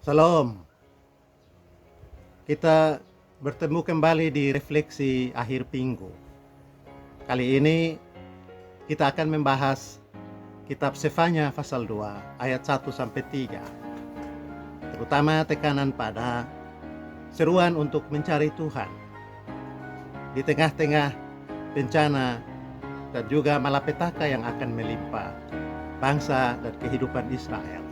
Salam. Kita bertemu kembali di refleksi akhir minggu. Kali ini kita akan membahas kitab Sefanya pasal 2 ayat 1 sampai 3. Terutama tekanan pada seruan untuk mencari Tuhan di tengah-tengah bencana dan juga malapetaka yang akan menimpa bangsa dan kehidupan Israel.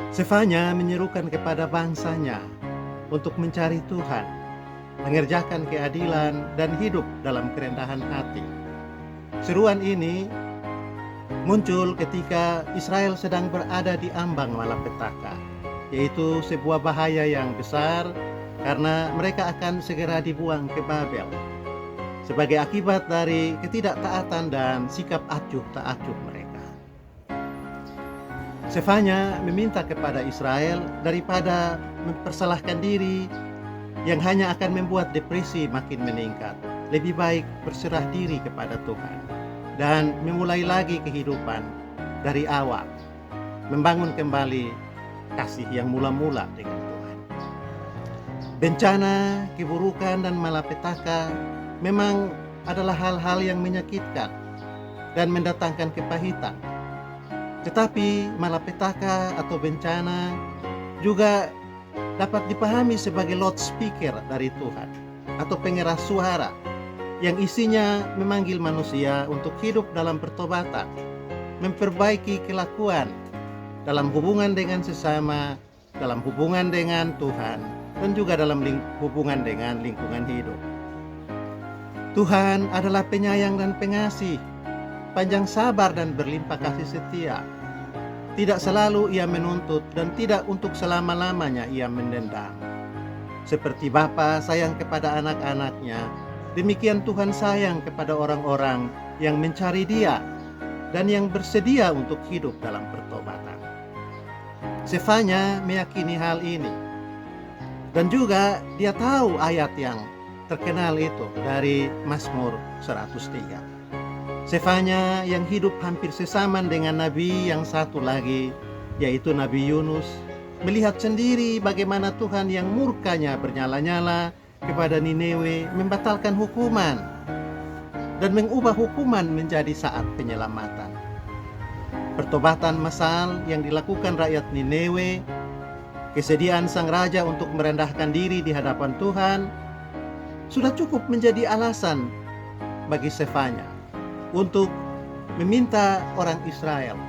Sefanya menyerukan kepada bangsanya untuk mencari Tuhan, mengerjakan keadilan dan hidup dalam kerendahan hati. Seruan ini muncul ketika Israel sedang berada di ambang malapetaka, yaitu sebuah bahaya yang besar karena mereka akan segera dibuang ke Babel sebagai akibat dari ketidaktaatan dan sikap acuh tak acuh mereka. Sefanya meminta kepada Israel daripada mempersalahkan diri yang hanya akan membuat depresi makin meningkat. Lebih baik berserah diri kepada Tuhan dan memulai lagi kehidupan dari awal, membangun kembali kasih yang mula-mula dengan Tuhan. Bencana, keburukan dan malapetaka memang adalah hal-hal yang menyakitkan dan mendatangkan kepahitan. Tetapi malapetaka atau bencana juga dapat dipahami sebagai loudspeaker dari Tuhan atau pengeras suara yang isinya memanggil manusia untuk hidup dalam pertobatan, memperbaiki kelakuan dalam hubungan dengan sesama, dalam hubungan dengan Tuhan, dan juga dalam hubungan dengan lingkungan hidup. Tuhan adalah penyayang dan pengasih, panjang sabar dan berlimpah kasih setia. Tidak selalu ia menuntut dan tidak untuk selama-lamanya ia mendendam. Seperti Bapa sayang kepada anak-anaknya, demikian Tuhan sayang kepada orang-orang yang mencari Dia dan yang bersedia untuk hidup dalam pertobatan. Sefanya meyakini hal ini. Dan juga dia tahu ayat yang terkenal itu dari Mazmur 103. Sefanya yang hidup hampir sesaman dengan nabi yang satu lagi, yaitu Nabi Yunus, melihat sendiri bagaimana Tuhan yang murkanya bernyala-nyala kepada Niniwe membatalkan hukuman dan mengubah hukuman menjadi saat penyelamatan. Pertobatan massal yang dilakukan rakyat Niniwe, kesediaan sang raja untuk merendahkan diri di hadapan Tuhan, sudah cukup menjadi alasan bagi Sefanya untuk meminta orang Israel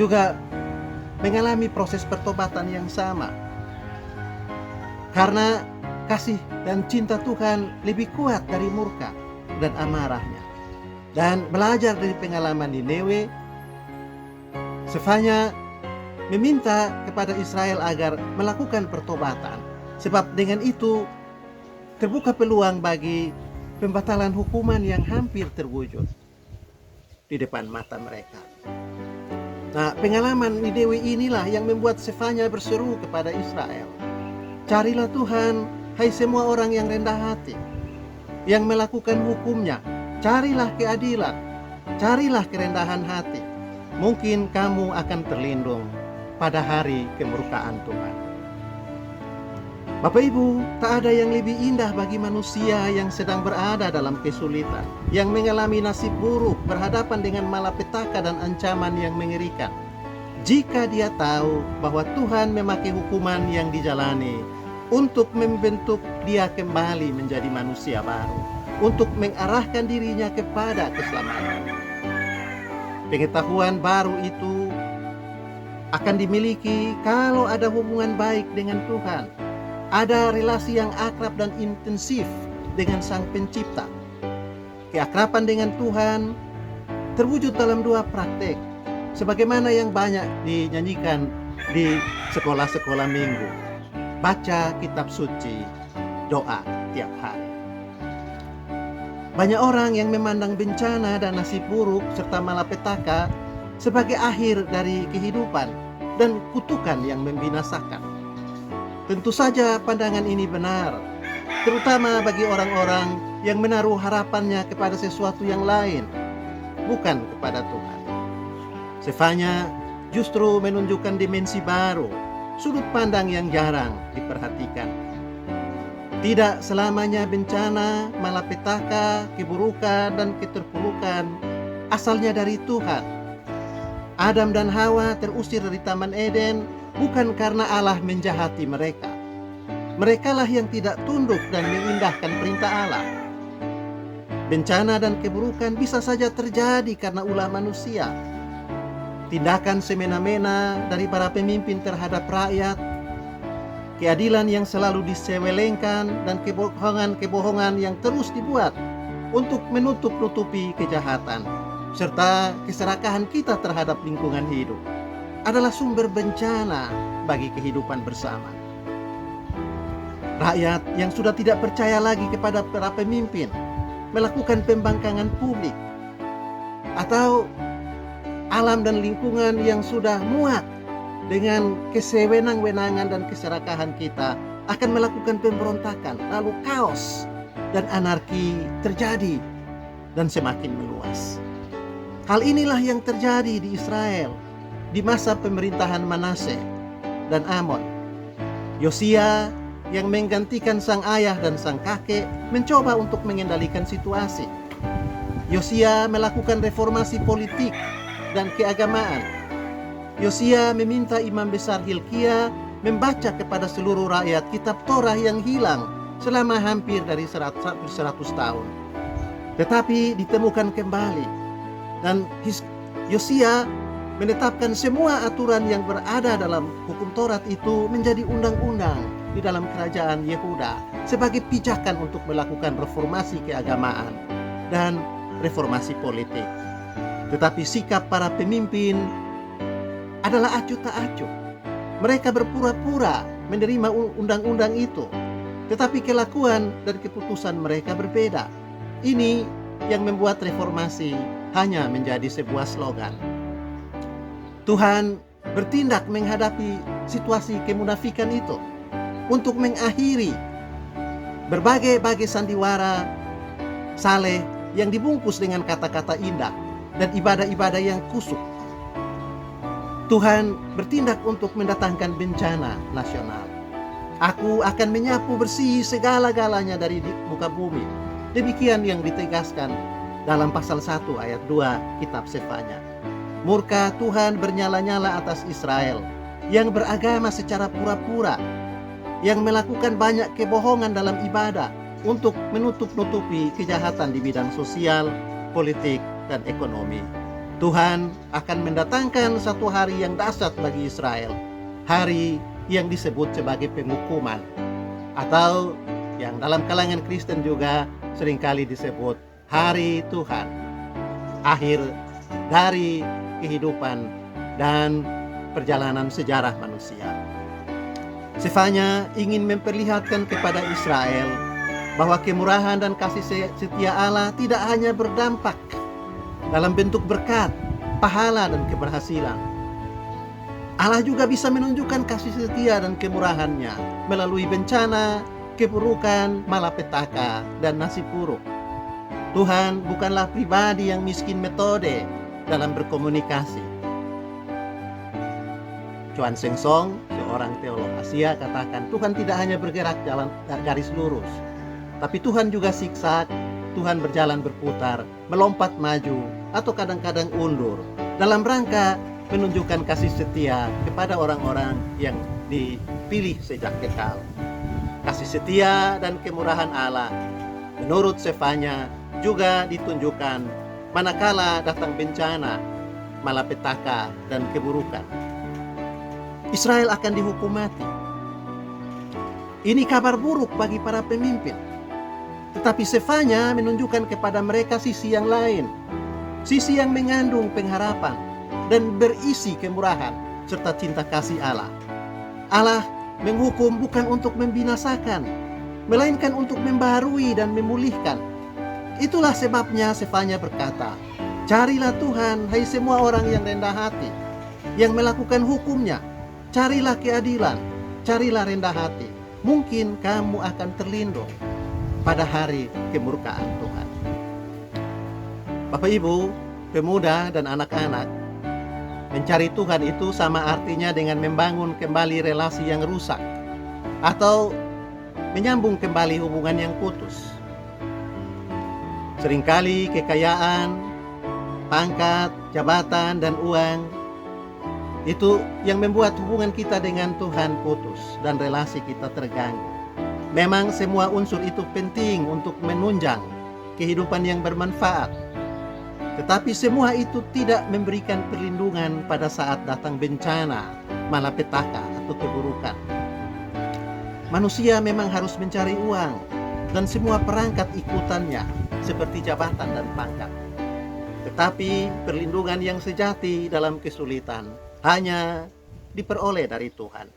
juga mengalami proses pertobatan yang sama. Karena kasih dan cinta Tuhan lebih kuat dari murka dan amarahnya. Dan belajar dari pengalaman Niniwe, Sefanya meminta kepada Israel agar melakukan pertobatan. Sebab dengan itu terbuka peluang bagi pembatalan hukuman yang hampir terwujud di depan mata mereka. Nah, pengalaman Niniwe inilah yang membuat Sefanya berseru kepada Israel, "Carilah Tuhan, hai semua orang yang rendah hati, yang melakukan hukumnya. Carilah keadilan, carilah kerendahan hati. Mungkin kamu akan terlindung pada hari kemurkaan Tuhan." Bapak Ibu, tak ada yang lebih indah bagi manusia yang sedang berada dalam kesulitan, yang mengalami nasib buruk, berhadapan dengan malapetaka dan ancaman yang mengerikan, jika dia tahu bahwa Tuhan memakai hukuman yang dijalani untuk membentuk dia kembali menjadi manusia baru, untuk mengarahkan dirinya kepada keselamatan. Pengetahuan baru itu akan dimiliki kalau ada hubungan baik dengan Tuhan. Ada relasi yang akrab dan intensif dengan Sang Pencipta. Keakraban dengan Tuhan terwujud dalam dua praktek, sebagaimana yang banyak dinyanyikan di sekolah-sekolah minggu. Baca kitab suci, doa tiap hari. Banyak orang yang memandang bencana dan nasib buruk serta malapetaka sebagai akhir dari kehidupan dan kutukan yang membinasakan. Tentu saja pandangan ini benar, terutama bagi orang-orang yang menaruh harapannya kepada sesuatu yang lain, bukan kepada Tuhan. Sefanya justru menunjukkan dimensi baru sudut pandang yang jarang diperhatikan. Tidak selamanya bencana, malapetaka, keburukan, dan keterpurukan asalnya dari Tuhan. Adam dan Hawa terusir dari Taman Eden bukan karena Allah menjahati mereka. Merekalah yang tidak tunduk dan mengindahkan perintah Allah. Bencana dan keburukan bisa saja terjadi karena ulah manusia. Tindakan semena-mena dari para pemimpin terhadap rakyat, keadilan yang selalu disewelengkan, dan kebohongan-kebohongan yang terus dibuat untuk menutup-nutupi kejahatan, serta keserakahan kita terhadap lingkungan hidup adalah sumber bencana bagi kehidupan bersama. Rakyat yang sudah tidak percaya lagi kepada para pemimpin melakukan pembangkangan publik, atau alam dan lingkungan yang sudah muak dengan kesewenang-wenangan dan keserakahan kita akan melakukan pemberontakan, lalu kaos dan anarki terjadi dan semakin meluas. Hal inilah yang terjadi di Israel di masa pemerintahan Manase dan Amon. Yosia yang menggantikan sang ayah dan sang kakek mencoba untuk mengendalikan situasi. Yosia melakukan reformasi politik dan keagamaan. Yosia meminta imam besar Hilkia membaca kepada seluruh rakyat kitab Torah yang hilang selama hampir dari 100 tahun. Tetapi ditemukan kembali, dan Yosia menetapkan semua aturan yang berada dalam hukum Taurat itu menjadi undang-undang di dalam kerajaan Yehuda sebagai pijakan untuk melakukan reformasi keagamaan dan reformasi politik. Tetapi sikap para pemimpin adalah acuh tak acuh. Mereka berpura-pura menerima undang-undang itu, tetapi kelakuan dan keputusan mereka berbeda. Ini yang membuat reformasi hanya menjadi sebuah slogan. Tuhan bertindak menghadapi situasi kemunafikan itu untuk mengakhiri berbagai sandiwara saleh yang dibungkus dengan kata-kata indah dan ibadah-ibadah yang kusuk. Tuhan bertindak untuk mendatangkan bencana nasional. Aku akan menyapu bersih segala-galanya dari muka bumi. Demikian yang ditegaskan dalam pasal 1 ayat 2 kitab Sefanya. Murka Tuhan bernyala-nyala atas Israel yang beragama secara pura-pura, yang melakukan banyak kebohongan dalam ibadah untuk menutup-nutupi kejahatan di bidang sosial, politik, dan ekonomi. Tuhan akan mendatangkan satu hari yang dahsyat bagi Israel, hari yang disebut sebagai penghukuman, atau yang dalam kalangan Kristen juga seringkali disebut hari Tuhan, akhir dari kehidupan dan perjalanan sejarah manusia. Sefanya ingin memperlihatkan kepada Israel bahwa kemurahan dan kasih setia Allah tidak hanya berdampak dalam bentuk berkat, pahala, dan keberhasilan. Allah juga bisa menunjukkan kasih setia dan kemurahannya melalui bencana, keburukan, malapetaka, dan nasib buruk. Tuhan bukanlah pribadi yang miskin metode dalam berkomunikasi. Chuan Seng Song, seorang teolog Asia, katakan Tuhan tidak hanya bergerak jalan garis lurus, tapi Tuhan juga zigzag. Tuhan berjalan berputar, melompat maju, atau kadang-kadang undur dalam rangka menunjukkan kasih setia kepada orang-orang yang dipilih sejak kekal. Kasih setia dan kemurahan Allah menurut Sefanya juga ditunjukkan manakala datang bencana, malapetaka, dan keburukan. Israel akan dihukum mati. Ini kabar buruk bagi para pemimpin. Tetapi Sefanya menunjukkan kepada mereka sisi yang lain, sisi yang mengandung pengharapan dan berisi kemurahan serta cinta kasih Allah. Allah menghukum bukan untuk membinasakan, melainkan untuk membaharui dan memulihkan. Itulah sebabnya Sefanya berkata, "Carilah Tuhan, hai semua orang yang rendah hati, yang melakukan hukumnya. Carilah keadilan, carilah rendah hati. Mungkin kamu akan terlindung pada hari kemurkaan Tuhan." Bapak Ibu, pemuda dan anak-anak, Mencari Tuhan itu sama artinya dengan membangun kembali relasi yang rusak atau menyambung kembali hubungan yang putus. Seringkali kekayaan, pangkat, jabatan, dan uang itu yang membuat hubungan kita dengan Tuhan putus dan relasi kita terganggu. Memang semua unsur itu penting untuk menunjang kehidupan yang bermanfaat. Tetapi semua itu tidak memberikan perlindungan pada saat datang bencana, malapetaka, atau keburukan. Manusia memang harus mencari uang dan semua perangkat ikutannya, seperti jabatan dan pangkat. Tetapi perlindungan yang sejati dalam kesulitan hanya diperoleh dari Tuhan.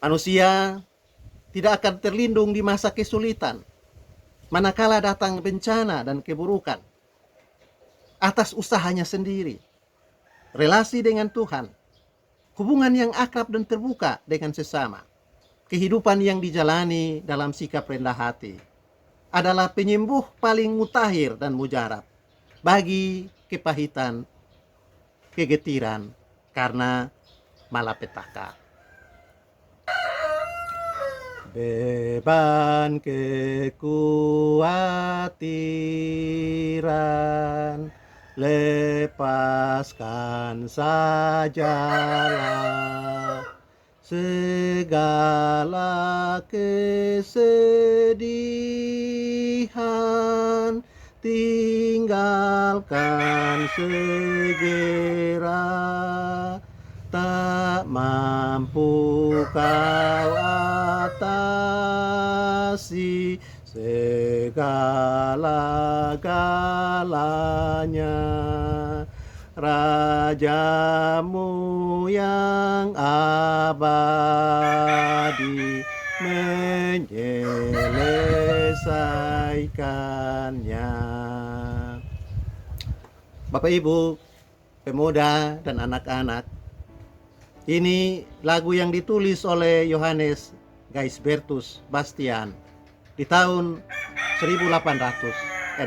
Manusia tidak akan terlindung di masa kesulitan manakala datang bencana dan keburukan atas usahanya sendiri. Relasi dengan Tuhan, hubungan yang akrab dan terbuka dengan sesama, kehidupan yang dijalani dalam sikap rendah hati adalah penyembuh paling mutakhir dan mujarab bagi kepahitan, kegetiran karena malapetaka. Beban kekhawatiran lepaskan sajalah, segala kesedihan tinggalkan segera. Tak mampu kau atasi segala-galanya, Rajamu yang abadi menyelesaikannya. Bapak Ibu, pemuda dan anak-anak, ini lagu yang ditulis oleh Johannes Gaisbertus Bastian di tahun 1868.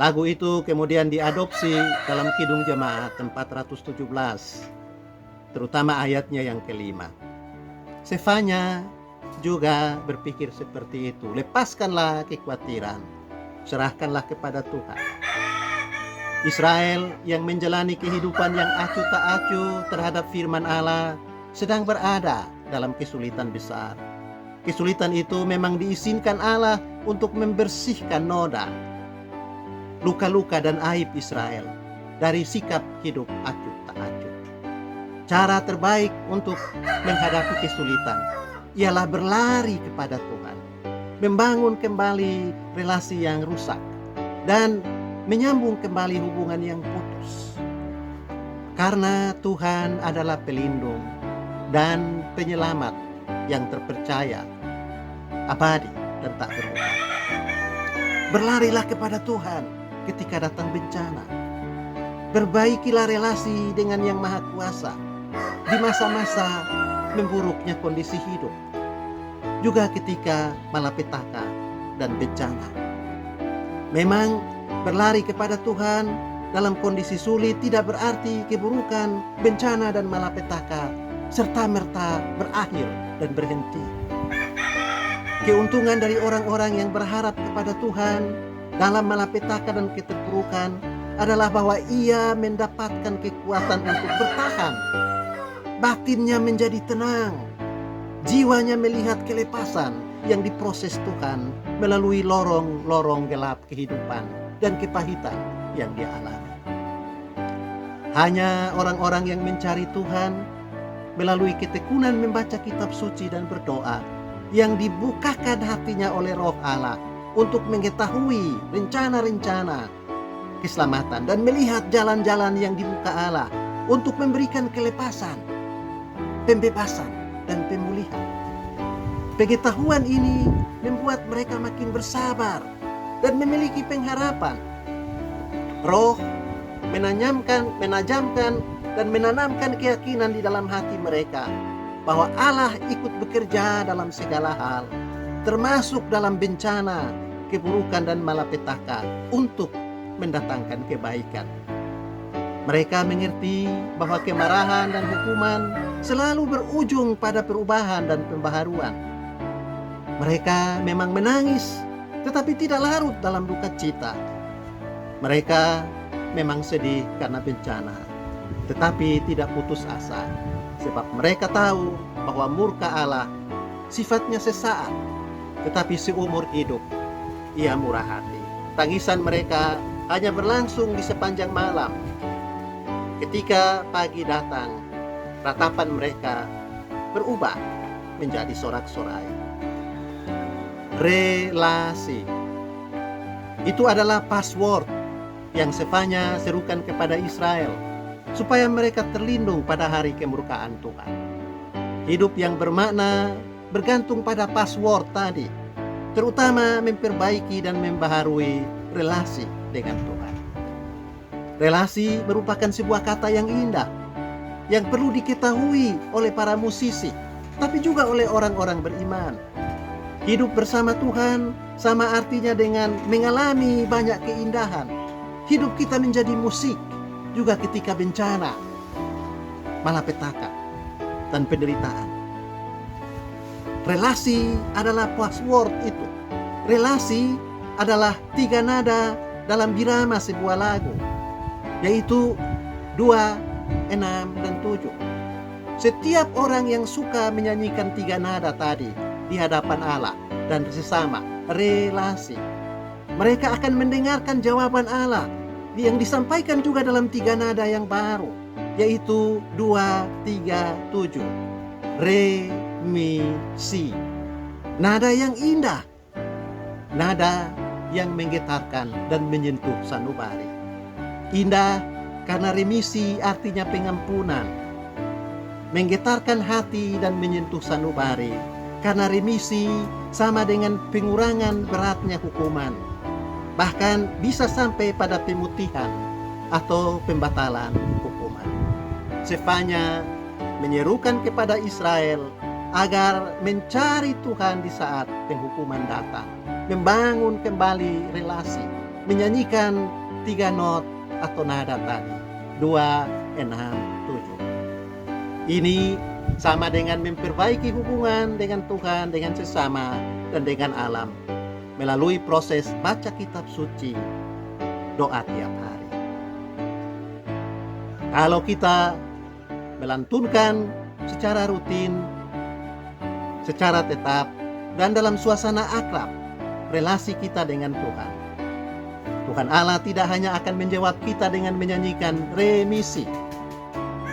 Lagu itu kemudian diadopsi dalam Kidung Jemaat 417, terutama ayatnya yang kelima. Sefanya juga berpikir seperti itu. Lepaskanlah kekhawatiran, serahkanlah kepada Tuhan. Israel yang menjalani kehidupan yang acuh tak acuh terhadap firman Allah sedang berada dalam kesulitan besar. Kesulitan itu memang diizinkan Allah untuk membersihkan noda, luka-luka dan aib Israel dari sikap hidup acuh tak acuh. Cara terbaik untuk menghadapi kesulitan ialah berlari kepada Tuhan, membangun kembali relasi yang rusak, dan menyambung kembali hubungan yang putus. Karena Tuhan adalah pelindung dan penyelamat yang terpercaya, abadi dan tak berubah. Berlarilah kepada Tuhan ketika datang bencana. Perbaikilah relasi dengan Yang Maha Kuasa di masa-masa memburuknya kondisi hidup, juga ketika malapetaka dan bencana. Memang berlari kepada Tuhan dalam kondisi sulit tidak berarti keburukan, bencana dan malapetaka serta-merta berakhir dan berhenti. Keuntungan dari orang-orang yang berharap kepada Tuhan dalam malapetaka dan keterpurukan adalah bahwa ia mendapatkan kekuatan untuk bertahan. Batinnya menjadi tenang, jiwanya melihat kelepasan yang diproses Tuhan melalui lorong-lorong gelap kehidupan dan kepahitan yang dia alami. Hanya orang-orang yang mencari Tuhan melalui ketekunan membaca kitab suci dan berdoa, yang dibukakan hatinya oleh Roh Allah untuk mengetahui rencana-rencana keselamatan dan melihat jalan-jalan yang dibuka Allah untuk memberikan kelepasan, pembebasan, dan pemulihan. Pengetahuan ini membuat mereka makin bersabar dan memiliki pengharapan. Roh menajamkan dan menanamkan keyakinan di dalam hati mereka bahwa Allah ikut bekerja dalam segala hal, termasuk dalam bencana, keburukan dan malapetaka, untuk mendatangkan kebaikan Mereka mengerti bahwa kemarahan dan hukuman selalu berujung pada perubahan dan pembaharuan. Mereka memang menangis, tetapi tidak larut dalam duka cita. Mereka memang sedih karena bencana, tetapi tidak putus asa, sebab mereka tahu bahwa murka Allah sifatnya sesaat, tetapi seumur hidup Ia murah hati. Tangisan mereka hanya berlangsung di sepanjang malam. Ketika pagi datang, ratapan mereka berubah menjadi sorak-sorai. Relasi itu adalah password yang Sefanya serukan kepada Israel supaya mereka terlindung pada hari kemurkaan Tuhan. Hidup yang bermakna bergantung pada password tadi, terutama memperbaiki dan membaharui relasi dengan Tuhan. Relasi merupakan sebuah kata yang indah, yang perlu diketahui oleh para musisi, tapi juga oleh orang-orang beriman. Hidup bersama Tuhan sama artinya dengan mengalami banyak keindahan. Hidup kita menjadi musik, juga ketika bencana, malapetaka, dan penderitaan. Relasi adalah password itu. Relasi adalah 3 nada dalam birama sebuah lagu, yaitu 2, 6, dan 7. Setiap orang yang suka menyanyikan 3 nada tadi di hadapan Allah dan sesama relasi, mereka akan mendengarkan jawaban Allah yang disampaikan juga dalam 3 nada yang baru, yaitu 2, 3, 7. Re, mi, si. Nada yang indah, nada yang menggetarkan dan menyentuh sanubari. Indah karena remisi artinya pengampunan. Menggetarkan hati dan menyentuh sanubari karena remisi sama dengan pengurangan beratnya hukuman. Bahkan bisa sampai pada pemutihan atau pembatalan hukuman. Sefanya menyerukan kepada Israel agar mencari Tuhan di saat penghukuman datang. Membangun kembali relasi. Menyanyikan 3 not atau nada tadi, 2, 6, 7. Ini sama dengan memperbaiki hubungan dengan Tuhan, dengan sesama, dan dengan alam melalui proses baca kitab suci, doa tiap hari. Kalau kita melantunkan secara rutin, secara tetap, dan dalam suasana akrab relasi kita dengan Tuhan, Tuhan Allah tidak hanya akan menjawab kita dengan menyanyikan remisi,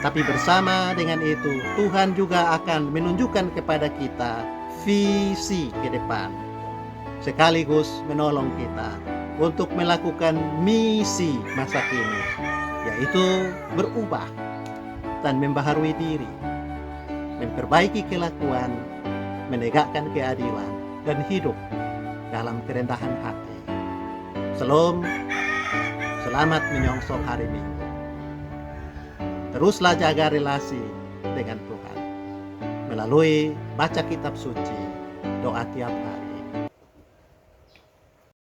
tapi bersama dengan itu Tuhan juga akan menunjukkan kepada kita visi ke depan, sekaligus menolong kita untuk melakukan misi masa kini, yaitu berubah dan membaharui diri, memperbaiki kelakuan, menegakkan keadilan, dan hidup dalam kerendahan hati. Shalom, selamat menyongsong hari Minggu. Teruslah jaga relasi dengan Tuhan melalui baca kitab suci, doa tiap hari.